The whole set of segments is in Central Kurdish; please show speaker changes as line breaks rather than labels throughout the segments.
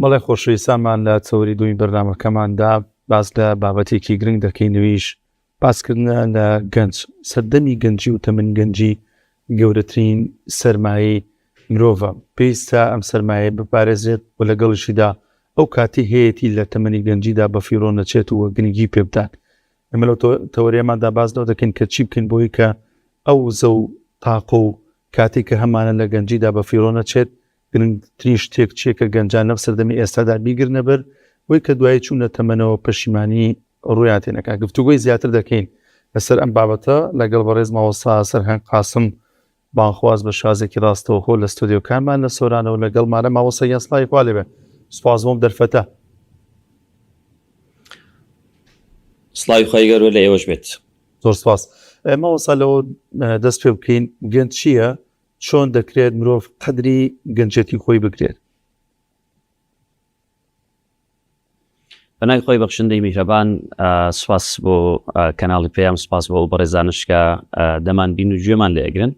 بەڵێ خۆشەویستانمان لە چەوەری دووی بەرنامەکەماندا باس لە بابەتێکی گرنگ دەکەینەوەیش باسکردنە لە گەنج سەردەمی گەنجی و تەمەنی گەنجی گەورەترین سەرمایەی مرۆڤە. پێویستە ئەم سەرمایە بپارێزرێت و لەگەڵشیدا ئەو کاتی هەیەی لە تەمەنی گەنجیدا بە فیڕۆ نەچێت و گرنگی پێ بدات. ئەمە لەو تەوەریەماندا باس لەو دەکەین کە چی بکەین بۆی کە ئەو زە و تاقە و کاتێک کە هەمانە لە گەنجیدا بە فیڕۆ نەچێت گرنگترین شتێک چیەکە گەنجان لەم سەردەمی ئێستادا بیگرنە بەر وی کە دوای چوونە تەمەنەوە پەشیمانی ڕوویان تێنەکە. گفتوگۆی زیاتر دەکەین لەسەر ئەم بابەتە لەگەڵ بەڕێز مامۆستا سەرهەنگ قاسم بانخواز بە شازێکی ڕاستەوخۆ لە ستۆدیۆکانمان لە سۆرانەوە لەگەڵمانە مامۆستا یاسڵای خوا لێبێ. سوپاس بۆم دەرفەتە.
سڵاوی خۆی گەورە لە ئێوەش بێت.
زۆر سپاس. مامۆستا لەوە دەست پێ بکەین گەنج چییە؟ چۆن دەکرێت مرۆڤ قەدری گەنجەتی خۆی بکرێت؟
بەنای خۆی بەخشندەی میهرەبان، سپاس بۆ کەناڵی پێیان، سپاس بۆ بەڕێزانشکە دەمان بین و گوێمان لێ ئەگرن.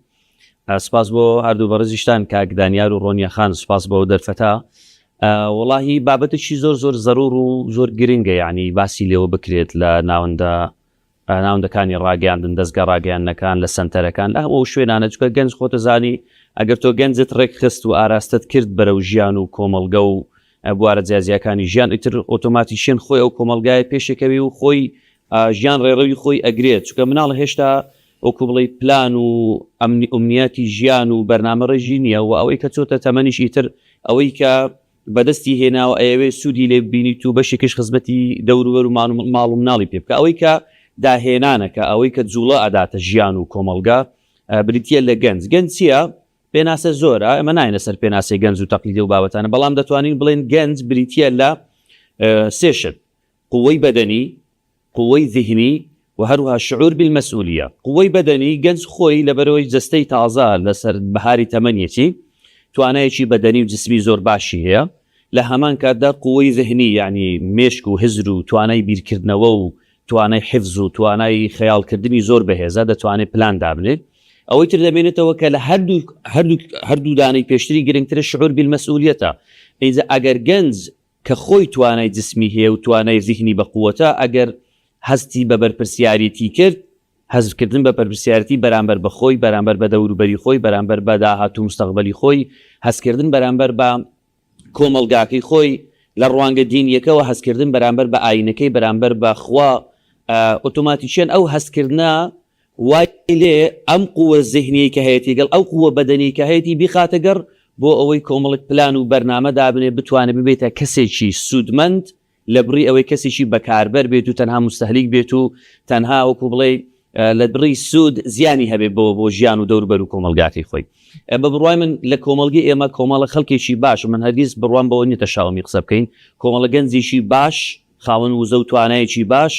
سپاس بۆ هەردوو بەڕێزیشتان کاک دانیار و ڕۆنیا خان، سپاس بۆ دەرفەتا. وەڵاهی بابەتێکی زۆر زۆر زەرور و زۆر گرنگە، یعنی باسی لێوە بکرێت لە ناوەندەکانی ڕاگەاندن، دەستگا ڕاگەیاندنەکان لە سەنتەرەکان لە هەموو شوێنانە، چکە گەنج خۆتە زانی ئەگەر تۆ گەنجت ڕێک خست و ئاراستت کرد بەرەو ژیان و کۆمەڵگە و بوارە جیازیەکانی ژیان، ئیتر ئۆتۆماتیشێن خۆی ئەو کۆمەلگای پێشەکەوی و خۆی ژیان ڕێڕەوی خۆی ئەگرێت، چکە مناڵ هێشتا وەکو بڵێ پلان و ئەمنیەتی ژیان و بەرنامە ڕێژی نییە، و ئەوەی کە چۆتە تەمەنیش ئیتر ئەوەی کە بەدەستی هێناوە ئەوێ سوودی لێ ببینیت و بەشێکش خزمەتی دەوروبەر و ماڵ و مناڵی پێ بکە. ئەوەی کە داهێنانەکە، ئەوەی کە جوڵە ئەداتە ژیان و کۆمەلگا بریتە لە گەنج. گەنج چییە؟ پێناسە زۆرە، ئەمە ناینە سەر پێناسی گەنج و تەقلیدی و بابەتانە، بەڵام دەتوانین بڵێن گەنج بریتە لە سێشت: قووەی بەدەنی، قووەی ذهنی و هەروها شعور بالمەسئولیە. قووەی بەدەنی گەنج خۆی لەبەرەوەی جەستەی تازە لەسەر بەهاری تەمەنیەتی توانایەکی بەدەنی و جسمی زۆر باشی هەیە. لە هەمان کاتدا قووەی ذهنی، یعنی مێشک و هزر و توانای بیرکردنەوە و توانای حفظ و توانای خەیاڵکردنی زۆر بەهێزە، دەتوانێت پلان دابنێت. ئەوەی تر دەمێنێتەوە کە لە هەردوو دانەی پێشتری گرنگترە شعور بالمەسئولیەتە. ئیزە ئەگەر گەنج کە خۆی توانای جسمی هەیە و توانای ذهنی بە قووەتە، ئەگەر هەستی بە بەرپرسیارەتی کرد، هەزکردن بە بەرپرسیارەتی بەرامبەر بە خۆی، بەرامبەر بە دەوروبەری خۆی، بەرامبەر بە داهاتوو مستەقبەلی خۆی، هەستکردن بەرامبەر بە کۆمەلگاکەی خۆی لە ڕوانگە دینیەکەوە، هەستکردن بەرامبەر بە ئاینەکەی، بەرامبەر بە خوا، ئۆتۆماتیکیان ئەو هەستکردنە وای لێ ئەم قووە ذهنی کە هەیەی گەڵ ئەو قووە بەدەنی کە هەیەی بیخاتە گەڕ بۆ ئەوەی کۆمەڵک پلان و بەرنامە دابنێ، بتوانێت ببێتە کەسێکی سوودمەند لە بڕی ئەوەی کەسێکی بەکاربەر بێت و تەنها مستەهلیک بێت و تەنها وەکو بڵێ لە بڕی سوود زیانی هەبێت بۆ ژیان و دەوروبەر و کۆمەلگاتی خۆی. بە بڕوای من لە کۆمەلگی ئێمە کۆمەڵە خەڵکێکی باش، من هەرگیز بڕوام بەوە نیە تەشاومی قسە بکەین، کۆمەڵە گەنجێکی باش، خاوەن وزە و توانایەکی باش،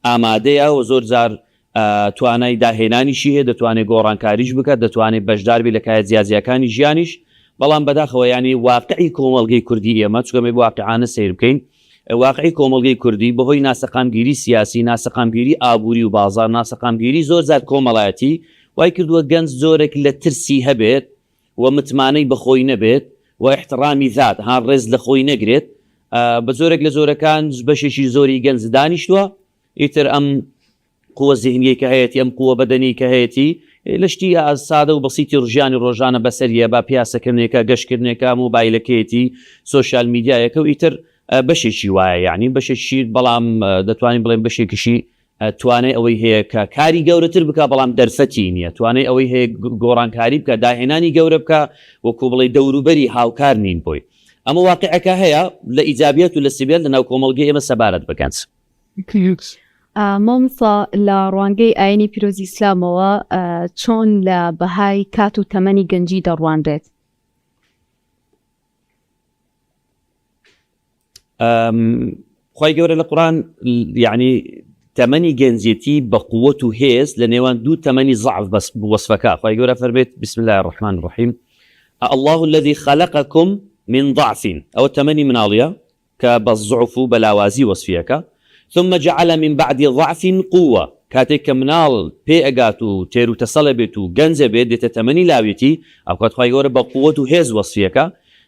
ئامادەیە و زۆر جار توانای داهێنانیشی هەیە، دەتوانێت گۆڕانکاریش بکات، دەتوانێت بەشدار بێت لە کایە جیازیەکانی ژیانیش. بەڵام بەداخەوە ینی واقعی کۆمەلگەی کوردی ئێمە، چکەمێ واقعانە سیر بکەین، واقعی کۆمەلگەی کوردی بەهۆی ناسەقامگیری سیاسی، ناسەقامگیری ئابووری و بازار، ناسەقامگیری زۆر زار کۆمەڵایەتی وای کردووە گەنج زۆرێک لە ترسی هەبێت و متمانەی بەخۆی نەبێت و احترامی ذات هان ڕێز لە خۆی نەگرێت. بە زۆرێک لە زۆرەکان بەشێکی زۆری گەنج دانیشتووە، ئیتر ئەم قووە ذهنیە کە هەیەی، ئەم قووە بەدەنی کە هەیەی لە شتی سادە و بەسیتی ڕژیانی ڕۆژانە بەسەریە، با پیاسەکردنێکە، گەشتکردنێکە، مۆبایلەکەیەتی، سۆشیال میدیایەکە و ئیتر بەشێکی وایە، یعنی بەشێکی، بەڵام دەتوانین بڵێن بەشێکیشی توانای ئەوەی هەیە کە کاری گەورەتر بکە، بەڵام دەرفەتی نییە، توانای ئەوەی هەیە گۆڕانکاری بکە، داهێنانی گەورە بکە، وەکو بڵێ دەوروبەری هاوکار نین بۆی. ئەمە واقعەکە هەیە لە ئیجابیەت و لە سلبیەت لەناو کۆمەڵگەی ئێمە سەبارەت بکەن.
مامۆستا لە ڕوانگەی ئاینی پیرۆزی ئیسلامەوە چۆن لە بەهای کات و تەمەنی گەنجی دەڕوانرێت؟
خی گەورە لە قورآن یعنی تەمەنی گەنجێتی بە قووەت و هێز لە نێوان دوو تەمەنی ضعف بەس وەسفەکە. خی گەورە فەرمێت بسم الله الرحمن الرحیم: الله الذي خلقكم من ضعف، ئەوە تەمەنی مناڵیە کە بە ضعف و بەلاوازی وەسفیەکە، ثم جعل من بعد ضعف قوة، کاتێک کە مناڵ پێ ئەگات و تێر و تەسەڵە بێت و گەنجە بێت، دێتە تەمەنی لاوێتی، ئەو کات خی گەورە بە قووەت و هێز وەسفیەکە.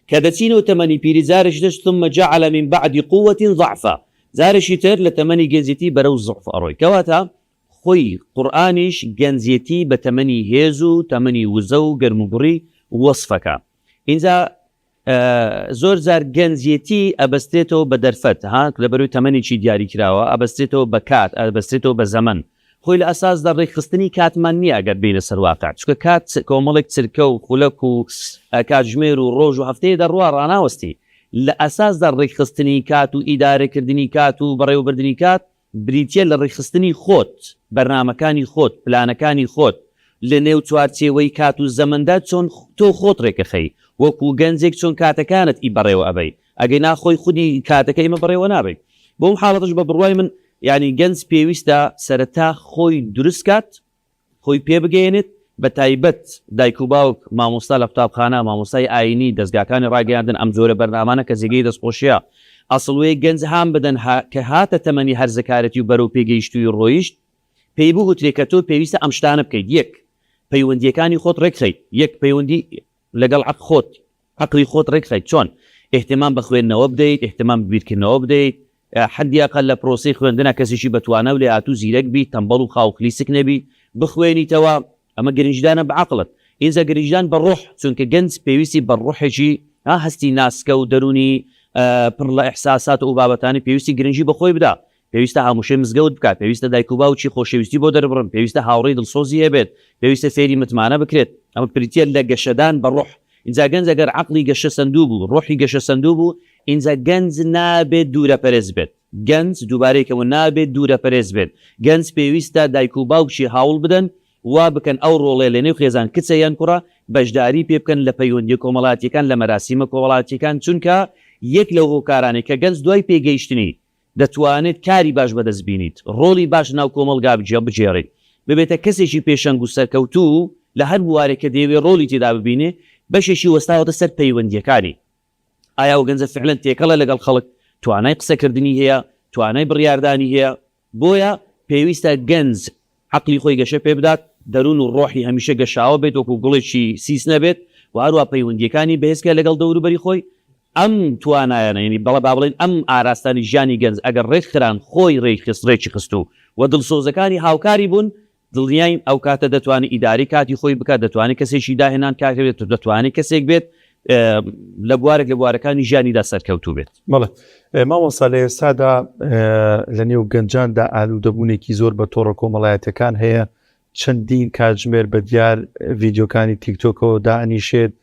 کە دەچینەوە تەمەنی پیری زارش دەست ثم جعل من بعد قوة ضعفا زارشی تر لە تەمەنی گەنجێتی بەرەو زعف ئەڕۆی کەواتە خۆی قورئانیش گەنجێتی بە تەمەنی هێز و تەمەنی وزە و گەرموگوڕی وەصفەکە. اینجا زۆر جار گەنجێتی ئەبەستێتەوە بە دەرفەت هات لەبەروی تەمەنێکی دیاری کراوە ئەبەستێتەوە بە کات ئەبەستێتەوە بە زەمن خۆی لە ئەساسدا ڕێکخستنی کاتمان نییە ئەگەر بینە سەرواقع چکە کات کۆمەڵێک چرکە و خولەک و کاتژمێر و ڕۆژ و هەفتەیە دەڕوا ڕناوەستی لە ئەساسدا ڕێکخستنی کات و ئیدارەکردنی کات و بەڕێوەبردننی کات بریتە لە ڕێکخستنی خۆت بەرنامەکانی خۆت پلانەکانی خۆت لە نێو چوارچێوەی کات و زەمەندا چۆن تۆ خۆت ڕێکەخەی وەکو گەنجێک چۆن کاتەکانت ئی بەڕێوە ئەبەی ئەگەی ناخۆی خودی کاتەکە ئمە بەڕێوە نابێت بۆم حاڵەتش بە بڕوای من ینی گەنج پێویستە سەرەتا خۆی دروست کات خۆی پێ بگەێنێت بە تایبەت دایک و باوک مامۆستا لە قوتابخانە مامۆستای ئاینی دەستگاکانی ڕاگەیاندن ئەم جۆرە بەرنامانە کە جێگەی دەستخۆشیە ئەسڵوەیە گەنج هام بدەن کە هاتە تەمەنی هەرزەکارەتی و بەرەو پێگەیشتووی ڕۆیشت پێی بگوترێت کە تۆ پێویستە ئەم شتانە بکەیت یەک پەیوەندیەکانی خۆت ڕێکخەیت یەک پەیوەندی لەگەڵ خۆت عقلی خۆت ڕێکخەیت چۆن احتمام بە خوێندنەوە بدەیت احتمام بیرکردنەوە بدەیت حدیاقل لە پرۆسی خوێندنە کەسیشی بەتوانە و لێ هاتوو زیرەک بی تەمبەڵ و خاوخلیسک نەبی بخوێنیتەوە ئەمە گرنجدانە بە عقلت ئینجا گرنجدان بە ڕۆح چونکە گەنج پێویستی بە ڕۆحێکی هەستی ناسکە و دەرونی پڕ لە ئەحساسات و بابەتانی پێویستی گرنگی بەخۆی بدا پێویستە هەمووشێ مزگەوت بکات پێویستە دایک و باوکی خۆشەویستی بۆ دەربڕن پێویستە هاوڕێی دڵسۆزی هەبێت پێویستە فێری متمانە بکرێت ئەمە پرتیە لە گەشەدان بە ڕۆح اینجا گەنج ئەگەر عقلی گەشە سندوو بوو ڕۆحی گەشە سندوو بوو اینجا گەنج نابێت دوورە پەرێز بێت گەنج دووبارەیەکەوە نابێت دوورە پەرێز بێت گەنج پێویستە دایک و باوکشی هاوڵ بدەن وا بکەن ئەو ڕۆڵێ لە نێو خێزان کچە یان کوڕە بەشداری پێ بکەن لە پەیوەندی کۆمەڵاتیەکان لە مەراسیمە کۆمەڵاتیەکان چونکە یەک لەو هۆکارانێک کە گەنج دوای پێگەیشتنی دەتوانێت کاری باش بەدەست بینیت ڕۆڵی باش ناو کۆمەلگا بجێڕیت ببێتە کەسێکی پێشەنگ و سەرکەوتوو لە هەر بوارێکە دەیەوێت ڕۆڵی تێدا ببینێ بەشێکی وەستاوەتە سەر پەیوەندیەکانی ئایا و گەنجە فعلەن تێکەڵە لەگەڵ خەڵک توانای قسەکردنی هەیە توانای بڕیاردانی هەیە بۆیە پێویستە گەنج عقلی خۆی گەشە پێ بدات دەروون و ڕۆحی هەمیشە گەشاوە بێت وەکو گوڵێکی سیس نەبێت و هەروە پەیوەندیەکانی بەهێزکە لەگەڵ دەوروبەری خڵی ئەم توانایەنە ینی بەڵە با بڵێن ئەم ئاراستانی ژیانی گەنج ئەگەر ڕێکخران خۆی ڕێکی خست و دڵسۆزەکانی هاوکاری بوون دڵنیای ئەو کاتە دەتوانێت ئیداری کاتی خۆی بکات دەتوانێت کەسێکی داهێنان کاتێت دەتوانێت کەسێک بێت لە بوارێک لە بوارەکانی ژیانیدا سەرکەوتوو بێت.
بەڵێ مامۆستا لە ئێستادا لە نێو گەنجاندا ئالوودەبوونێکی زۆر بە تۆڕە کۆمەڵایەتەکان هەیە چەندین کاتژمێر بە دیار ڤیددیۆکانی تیکتۆکەوە دائنیشێت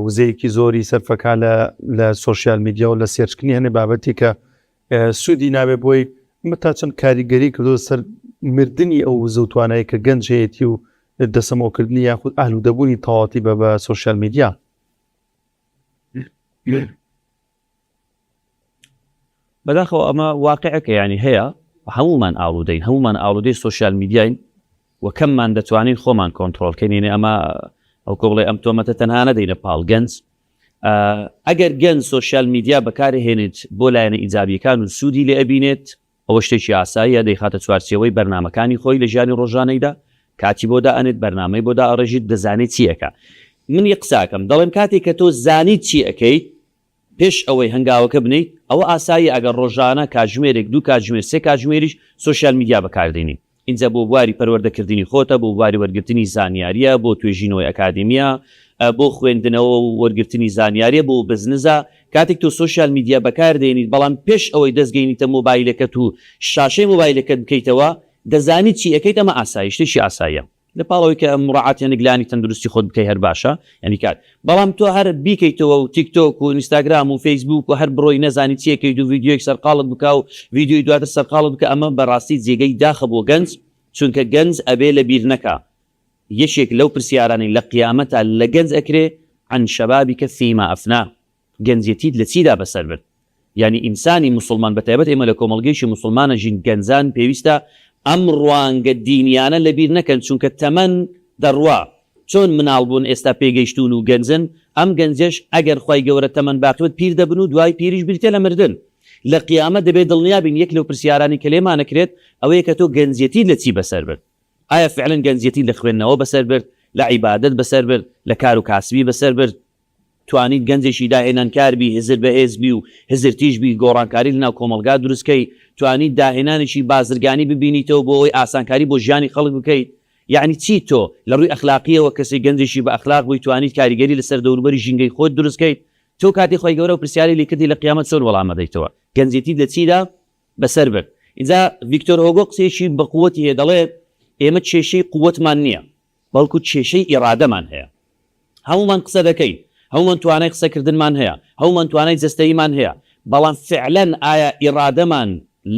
وزەیەکی زۆری سەرفەکان لە سۆشیال میدیا و لە سێرچکردنی هەنێ بابەتی کە سوودی نابێ بۆی تا چەند کاریگەری کردو سەر مردنی ئەو وزە و توانایی کە گەنج هەیەی و دەسەمەوەکردنی یاخود ئالوودەبوونی تەواتی بە سۆشیال میدیا.
بەداخەوە ئەمە واقعەکە ینی هەیە هەمومان ئاڵودەین هەمومان ئاڵودەی سۆشیال میدیاین و کەممان دەتوانین خۆمان کۆنتترۆلکەینێ ئەمە ئەو کۆڵی ئەم تۆمەتە تەنها نەدەینە پاڵ گەنج ئەگەر گەنج سۆشیال میدیا بەکارهێنێت بۆ لایەنە ئیجابیەکان و سوودی لێ ئەبینێت ئەوە شتێکی ئاساییە دەیخاتە چوارچێوەی بەرنمەکانی خۆی لە ژیانی ڕۆژانەیدا کاتی بۆدا ئەنێت بەرنامەی بۆدا ئەڕێژیت دەزانێت چیەکە من یە قساکەم دەڵێن کاتێک کە تۆ زانیت چی ئەەکەیت پێش ئەوەی هەنگاوەکە بنیت ئەوە ئاسایی ئەگەر ڕۆژانە کاتژمێرێک دوو کاتژمێر سێ کاتژمێریش سۆشیال میدیا بەکاردێنی اینجا بۆ بواری پەروەردەکردنی خۆتە بۆ بواری وەرگرتنی زانیاریە بۆ توێژینەوەی ئەکادمیە بۆ خوێندنەوە و وەرگرتنی زانیاریە بۆ بزنسە کاتێک تۆ سۆشیال میدیا بەکاردێنیت بەڵام پێش ئەوەی دەستگەینیتە مۆبایلەکەت و شاشەی مۆبایلەکەت بکەیتەوە دەزانیت چی ئەەکەیت ئەمە ئاسایی شتێکی ئاساییە لە پاڵەوەی کە مڕعاتیە نگلانی تەندروستی خۆت بکەی هەر باشە ینی کات بەڵام تۆ هەر بیکەیتەوە و تیکتۆک و ئینستاگرام و فەیسبوک و هەر بڕۆی نەزانی چیەکەیت و ڤیددیۆیەک سەرقاڵت بکە و ڤیددیۆی دواتر سەرقاڵت بکە ئەمە بەڕاستی جێگەی داخە بۆ گەنج چونکە گەنج ئەبێ لە بیر نەکە یەشێک لەو پرسیارانی لە قیامەتە لە گەنج ئەکرێ عن شەبابیکە فیما ئەفنا گەنجێتیت لە چیدا بەسەر برد ینی ئینسانی مسلمان بەتایبەت ئێمە لە کۆمەڵگەیشی مسلمانە ژین گەنجان پێویستە ئەم ڕوانگە دینیانە لە بیر نەکەن چونکە تەمەن دەڕوا چۆن مناڵبوون ئێستا پێگەیشتون و گەنجن ئەم گەنجش ئەگەر خوای گەورە تەمەن باقیوت پیر دەبن و دوای پیریش بریتە لە مردن لە قیامەت دەبێت دڵنیابین یەک لەو پرسیارانی کە لێمانەکرێت ئەوەیە کە تۆ گەنجێتی لە چی بەسەر برد ئایا فعلەن گەنجێتی لە خوێندنەوە بەسەر برد لە عیبادەت بەسەر برد لە کار و کاسبی بەسەر برد توانیت گەنجێکی داهێنان کاربی هزر بە هێزبی و هزرتیژبی گۆڕانکاری لەناو کۆمەلگا دروستکەی توانیت داهێنانێکی بازرگانی ببینیتەوە بۆ ئەوەی ئاسانکاری بۆ ژیانی خەڵک بکەیت یعنی چی تۆ لە ڕووی ئەخلاقیەوە کەسی گەنجێکی بە ئەخلاق بووی توانیت کاریگەری لەسەر دەوروبەری ژینگەی خۆت دروستکەیت تۆ کاتی خۆی گەورە و پرسیاری لێ کردی لە قیامەت چۆن وەڵامە دەیتەوە گەنجێتی لە چیدا بەسەر برد اینجا ڤیکتۆر هۆگۆ قسێکی بە قووەتی هەیە دەڵێت ئێمە کێشەی قووەتمان نییە بەڵکو کێشەی ئیرادەمان هەیە هەمومان قسە دەکەین هەمومان توانای قسەکردنمان هەیە هەمومان توانای جەستەییمان هەیە بەڵام فعلەن ئایا ئیرادەمان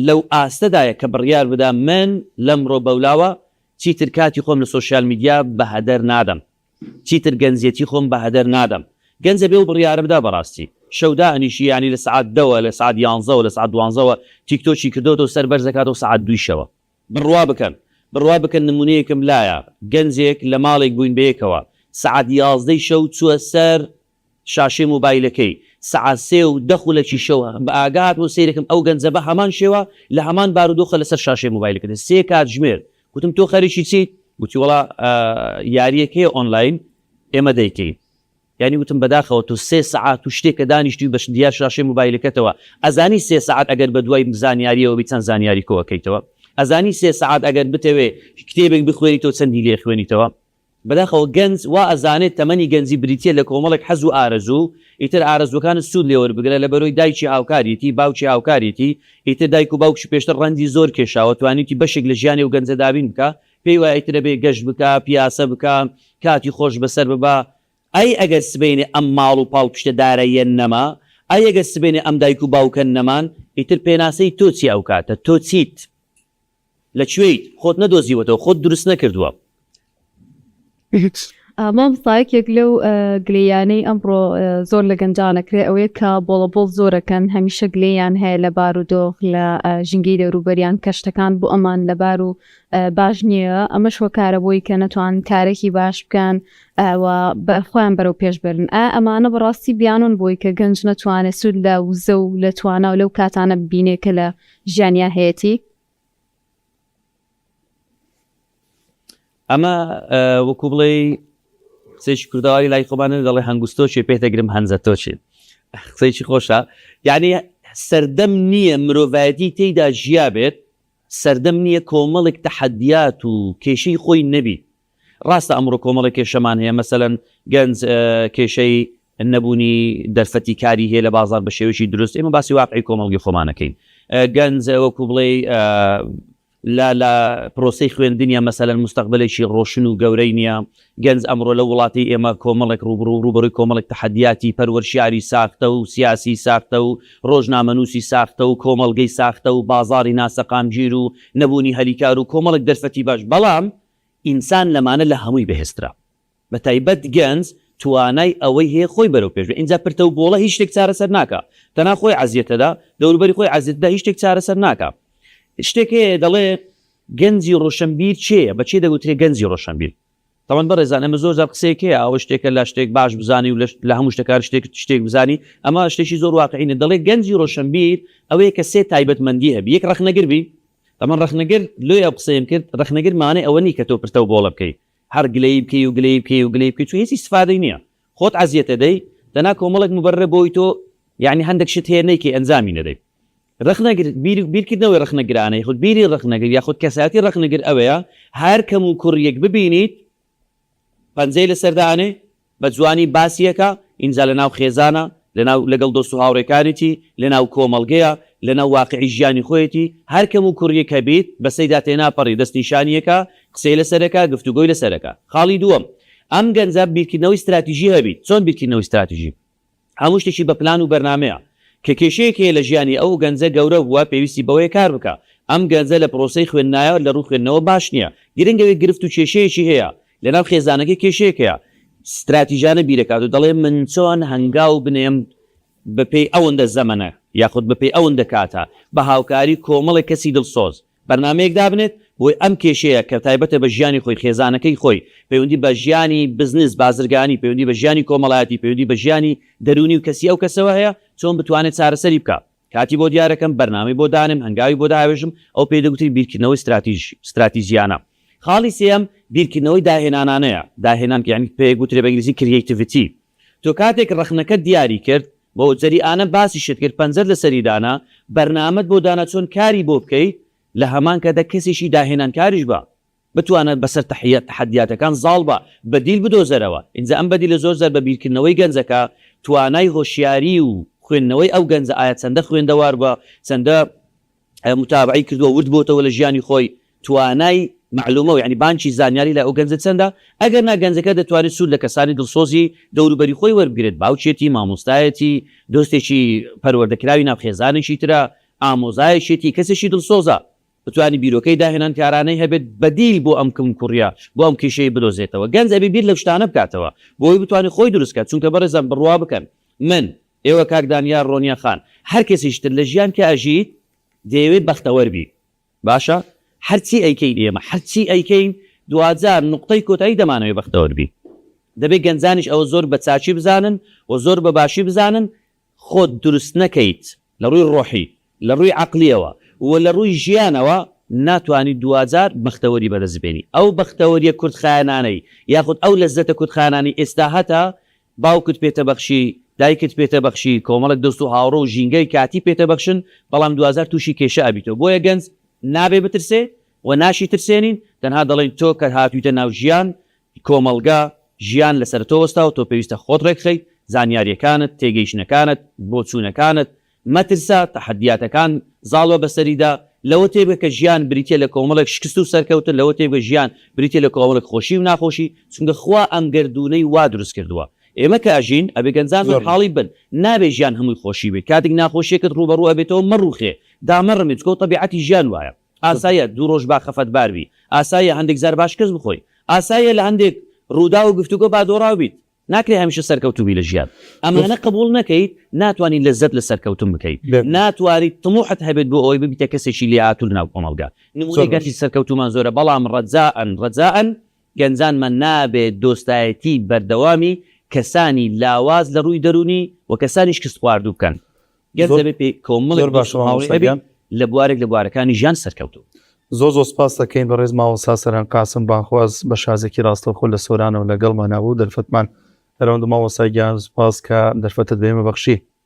لەو ئاستەدایە کە بڕیار بدا من لەمڕۆ بەولاوە چیتر کاتی خۆم لە سۆشیال میدیا بە هەدەر نادەم چیتر گەنجێتی خۆم بە هەدەر نادەم گەنجە بێ و بڕیارە بدا بەڕاستی شەودا ئەنیشی ینی لە سعات 10 لە سعات 11 و لە سعات 12 تیکتۆکی کردوتەوە سەر بەرزەکاتەوە سعات 2 شەوە بڕوا بکەن نمونەیەکم لایە گەنجێک لە ماڵێک بووین بەیەکەوە سعات 11 شەو چووە سەر شاشەی مۆبایلەکەی سعات 3 و 10 خولەکی شەوە بە ئاگات و سیرێکم ئەو گەنجە بە هەمان شێوە لە هەمان بارودۆخە لەسەر شاشەی مۆبایلەکەت سێ کات ژمێر گوتم تۆ خەریکی چیت گوتی وڵا یاریەکەی ئۆنلاین ئێمە دەیکەین یعنی وتم بەداخەوە تو 3 سعات و شتێکە دانیشتی بە دیار شاشەی مۆبایلەکەتەوە ئەزانی 3 سعات ئەگەر بە دوای زانیاریەوە بی چەند زانیاری کۆەکەیتەوە ئەزانی 3 سعات ئەگەر بتەوێ کتێبێک بخوێنیتەوە چەندی لێ خوێنیتەوە بەداخەوە گەنج وا ئەزانێت تەمەنی گەنجی بریتە لە کۆمەڵێک حەز و ئارەزوو ئیتر ئارەزوەکان سوود لێوەربگرە لە بەرۆی دایکی هاوکاریەتی باوکی هاوکاریەتی ئیتر دایک و باوکشی پێشتر ڕەنجی زۆر کێشاوە توانیتی بەشێک لە ژیانی و گەنجە دابین بکە پێی وایە ئیترە بێ گەشت بکە پیاسە بکە کاتی خۆش بەسەر ببە ئەی ئەگەر سبەینێ ئەم ماڵ و پاڵ پشتەدارەیە نەما ئەی ئەگەر سبەینێ ئەم دایک و باوکە نەمان ئیتر پێناسەی تۆ چی ئەو کاتە تۆ چیت لەکوێیت خۆت نەدۆزیوەتەوە خۆت دروست نەکردووە
مامۆستایەکێک لەو گلەیانەی ئەمڕۆ زۆر لە گەنجانەکرێ ئەوەیە کە بۆڵەبۆڵ زۆرەکەن هەمیشە گلەیان هەیە لە بارودۆخ لە ژینگەی دەوروبەریان کەشتەکان بۆ ئەمان لەبار و باش نییە ئەمەش وەکارە بۆی کە نەتوان کارێکی باش بکەن خۆیان بەرەو پێش برن ئەمانە بەڕاستی بیانون بۆی کە گەنج نەتوانێت سوود لە وزە و لە توانە و لەو کاتانە ببینێ کە لە ژیانیان هەیەی
ئەمە وەکو بڵێ قسەیەکی کوردەواری لای خۆبانە دەڵێ هەنگوستۆچێ پێتەگرم هەنجەتۆچێ قسەیەکی خۆشە یعنی سەردەم نییە مرۆڤایەتی تێیدا ژیا بێت سەردەم نییە کۆمەڵێک تەحەدیات و کێشەی خۆی نەبی ڕاستە ئەمڕۆ کۆمەڵێک کێشەمان هەیە مەسەلەن گەنج کێشەی نەبوونی دەرفەتی کاری هەیە لە بازار بە شێوەیەکی دروست ئێمە باسی واقعی کۆمەڵگی خۆمانەکەین گەنج وەکو بڵێ لە پرۆسەی خوێندنیە مەسەلەن مستەقبلێکی ڕۆشن و گەورەی نییە گەنج ئەمڕۆ لە وڵاتی ئێمە کۆمەڵێک ڕوبەڕووی کۆمەڵێک تەحەدیاتی پەروەرشیاری ساختە و سیاسی ساختە و ڕۆژنامەنووسی ساختە و کۆمەڵگەی ساختە و بازاری ناسەقامگیر و نەبوونی هەلیکار و کۆمەڵێک دەرفەتی باش بەڵام ئینسان لەمانە لە هەمووی بەهێسترا بە تایبەت گەنج توانای ئەوەی هەیە خۆی بەرەو پێش اینجا پرتە و بۆڵە هیچ شتێک چارەسەر ناکە تەنها خۆی عەزیەتەدا دەوروبەری خۆی عەزیەتدا هیچ شتێک چارەسەر ناکە شتێک هەیە دەڵێ گەنجی ڕۆشنبیر چێە بەچێ دەگوترێ گەنجی ڕۆشنبیر تاوان بەڕێزان ئەمە زۆر قسەیەک هەیە ئەوە شتێکە لە شتێک باش بزانی و لە هەموو شتەکان شتێک بزانی ئەمە شتێکی زۆر واقعینە دەڵێ گەنجی ڕۆشنبیر ئەوەیە کە سێ تایبەتمەندی هەبی یەک ڕەخنەگر بی ئەمە ڕەخنەگر لۆی ئەو قسەیم کرد ڕەخنەگر مانای ئەوە نی کە تۆ پرتە و بۆڵە بکەیت هەر گلەی بکەی و گلەی بکەی و گلەی بکەیت هیچ ئیسفادەی نییە خۆت عەزیەتە دەی دەنا کۆمەڵێک مبەررە بۆی تۆ یعنی هەندێک شت هەیە نەیکە ئەنجامی نەدەی ڕەخنەگر بیرکردنەوەی ڕەخنەگرانەی خود بیری ڕەخنەگر یاخود کەساتی ڕەخنەگر ئەوەیە هەر کەم و کوڕیەک ببینیت پەنجەی لەسەردانێ بە جوانی باسیەکە ئینجا لە ناو خێزانە لەگەڵ دۆست و هاوڕێکانێتی لە ناو کۆمەڵگەیە لە ناو واقعی ژیانی خۆیەتی هەر کەم و کوڕیەکە بیت بەسەیدا تێناپەڕی دەستنیشانیەکە قسەی لەسەرەکە گفتوگۆی لەسەرەکە خاڵی دووەم ئەم گەنجە بیرکردنەوەی استراتیژی هەبیت چۆن بیرکردنەوەی استراتیژی هەموو شتێکی بە پلان و بەرنامەیە کە کێشەیەک هەیە لە ژیانی ئەو گەنجە گەورە بووە پێویستی بەوەی کار بکە ئەم گەنجە لە پرۆسەی خوێندنایە لە ڕوو خوێندنەوە باش نییە گرنگەوەی گرفت و کێشەیەکی هەیە لەناو خێزانەکە کێشەیەک هەیە استراتیژانە بیرەکات و دەڵێ من چۆن هەنگاو بنێم بەپێی ئەوەندە زەمەنە یاخود بەپێی ئەوەندە کاتە بە هاوکاری کۆمەڵێک کەسی دڵسۆز بەرنامەیەک دابنێت بۆی ئەم کێشەیە کە تایبەتە بە ژیانی خۆی خێزانەکەی خۆی پەیوەندی بە ژیانی بزنس بازرگانی پەیوەندی بە ژیانی کۆمەڵایەتی پەیوەندی بە ژیانی دەرونی و کەسی ئەو کەسەوە هەیە چۆن بتوانێت چارەسەری بکە کاتی بۆ دیارەکەم بەرنامەی بۆ دانم هەنگاوی بۆ داوێژم ئەو پێی دەگوتری بیرکردنەوەی استراتیژیانە خاڵی سێم بیرکردنەوەی داهێنانانەیە داهێنان یعنی پێی گوترێ بە ئینگلیزی کریێتیڤیتی تۆ کاتێک ڕخنەکە دیاری کرد بۆ جەریانە باسی شت کرد پەنجەر لە سەریدانا بەرنامەت بۆ دانا چۆن کاری بۆ بکەیت لە هەمان کەدا کەسێکی داهێنان کاریش بە بتوانێت بەسەر تەحەدیاتەکان زاڵ بە بەدیل بدۆزەرەوە اینجا ئەم بەدیل لە زۆر زەر بە بیرکردنەوەی گەنجەکە توانای هۆشیاری و خوێندنەوەی ئەو گەنجە ئایا چەندە خوێندەوار بە چەندە متابعی کردووە ورد بۆتەوە لە ژیانی خۆی توانای معلومە و یعنی بانکی زانیاری لە ئەو گەنجە چەندە ئەگەر ناگەنجەکە دەتوانێت سوود لە کەسانی دڵسۆزی دەوروبەری خۆی وەربگرێت باوچێتی مامۆستایەتی دۆستێکی پەروەردەکراوی ناوخێزانێکی ترە ئامۆزایەکێتی کەسێکی دڵسۆزە بتوانی بیرۆکەی داهێنان کارانەی هەبێت بەدیل بۆ ئەم کەم کوڕیا بۆ ئەم کێشەی بدۆزێتەوە گەنج ئەبێ بیر لە شتانە بکاتەوە بۆی بتوانێت خۆی دروستکات چونکە بەڕێزم بڕوا بکەن من ئێوە کاک دانیار ڕۆنیا خان هەر کەسیشتر لە ژیان کە ئەژیت دەیەوێت بەختەوەربی باشە هەرچی ئەیکەین ئێمە هەرچی ئەیکەین دوجار نقطەی کۆتایی دەمانەوێت بەختەوەربی دەبێت گەنجانیش ئەوە زۆر بە چاچی بزانن و زۆر بە باشی بزانن خۆت دروست نەکەیت لە ڕووی ڕۆحی لە ڕووی عەقلیەوە و لە ڕووی ژیانەوە ناتوانانی دوجار بەختەوەری بەدەستبێنی ئەو بەختەوەریە کورتخایەنانەی یاخود ئەو لەزەتە کورتخایەنانی ئێستا هەتا باوکت پێتە بەخشی دایکت پێتە بەخشی کۆمەڵک دەست و هاوڕۆ و ژینگەی کاتی پێتە بەخشن بەڵام دوجار تووشی کێشە ئەبیتەوە بۆیە گەنج نابێ بترسێ و ناشی ترسێنین تەنها دەڵێن تۆ کە هاتوویتە ناو ژیان کۆمەلگا ژیان لەسەر تۆ وەستا و تۆ پێویستە خۆت ڕێکخەیت زانیاریەکانت تێگەیشتنەکانت بۆ چوونەکانت مەترسە تەحەدیاتەکان زاڵوە بەسەریدا لەوە تێبێت کە ژیان بریتە لە کۆمەڵێک شکست و سەرکەوتن لەوە تێبێت ژیان بریتە لە کۆمەڵێک خۆشی و ناخۆشی چونکە خوا ئەم گردونەی وا دروست کردووە ئێمە کە ئەژین ئەبێ گەنجان حاڵی بن نابێ ژیان هەمووی خۆشی بێت کاتێک ناخۆشیەکەت ڕوبەڕوو ئەبێتەوە مەڕوخێ دامەڕمێت چکۆ تەبیعەتی ژیان وایە ئاسایە دوو ڕۆژ با خەفەت باربی ئاسایە هەندێک زار باش کەس بخۆی ئاسایە لە هەندێک ڕوودا و گفتوگۆ با دۆڕاو بیت ناکرێ هەمیشە سەرکەوتوبی لە ژیان ئەمانە قبول نەکەیت ناتوانانی لەزەت لە سەرکەوتن بکەیت ناتوانیت طموحت هەبێت بۆ ئەوەی ببیتە کەسێکی لێهاتوو لەناو کۆمەلگا نمونەیەکی سەرکەوتومان زۆرە بەڵام ڕەجاءن گەنجانمان نابێت دۆستایەتی بەردەوامی کەسانی لاواز لە ڕووی دەرونی و کەسانی شکست خواردوو بکەن گەنج دەبێت پێی کۆمەڵێک لە بوارێک لە بوارەکانی ژیان سەرکەوتوو
زۆ سپاس دەکەین بە ڕێز ماوەستا سەران قاسم بانخواز بە شازێکی ڕاستەوخۆ لە سۆرانەوە لەگەڵمان نبوو دەرفەتمان هەرەوەندە ماوەسای گیان سپاس کە دەرفەتت بێمە بەخشی